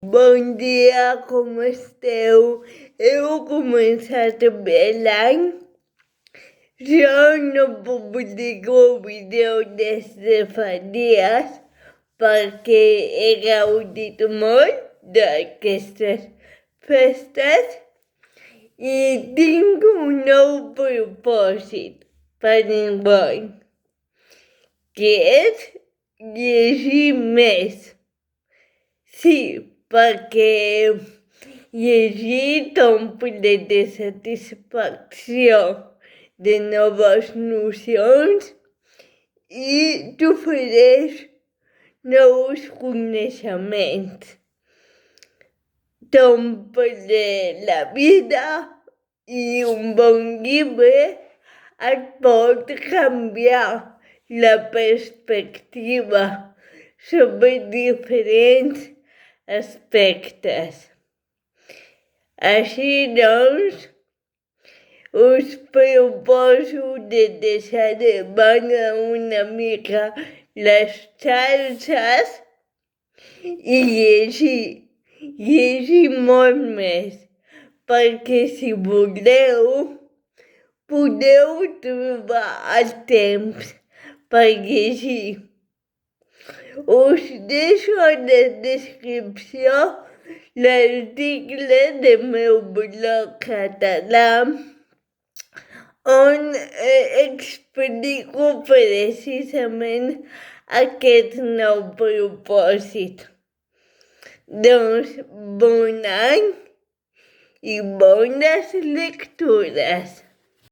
Bon dia, com esteu? Heu començat bé l'any? Jo no publico vídeo des de fa dies perquè he gaudit molt d'aquestes festes i tinc un nou propòsit per enguany, que és llegir més. Sí, perquè llegir t'omple de satisfacció, de noves nocions i t'ofereix nous coneixements. T'omple la vida i un bon llibre et pot canviar la perspectiva sobre diferents aspectes. Així doncs, us proposo de deixar de banda una mica les xarxes i llegir molt més, perquè si voleu, podeu trobar el temps per llegir. Us deixo a la descripció l'article del meu blog català on explico precisament aquest nou propòsit. Doncs bon any i bones lectures!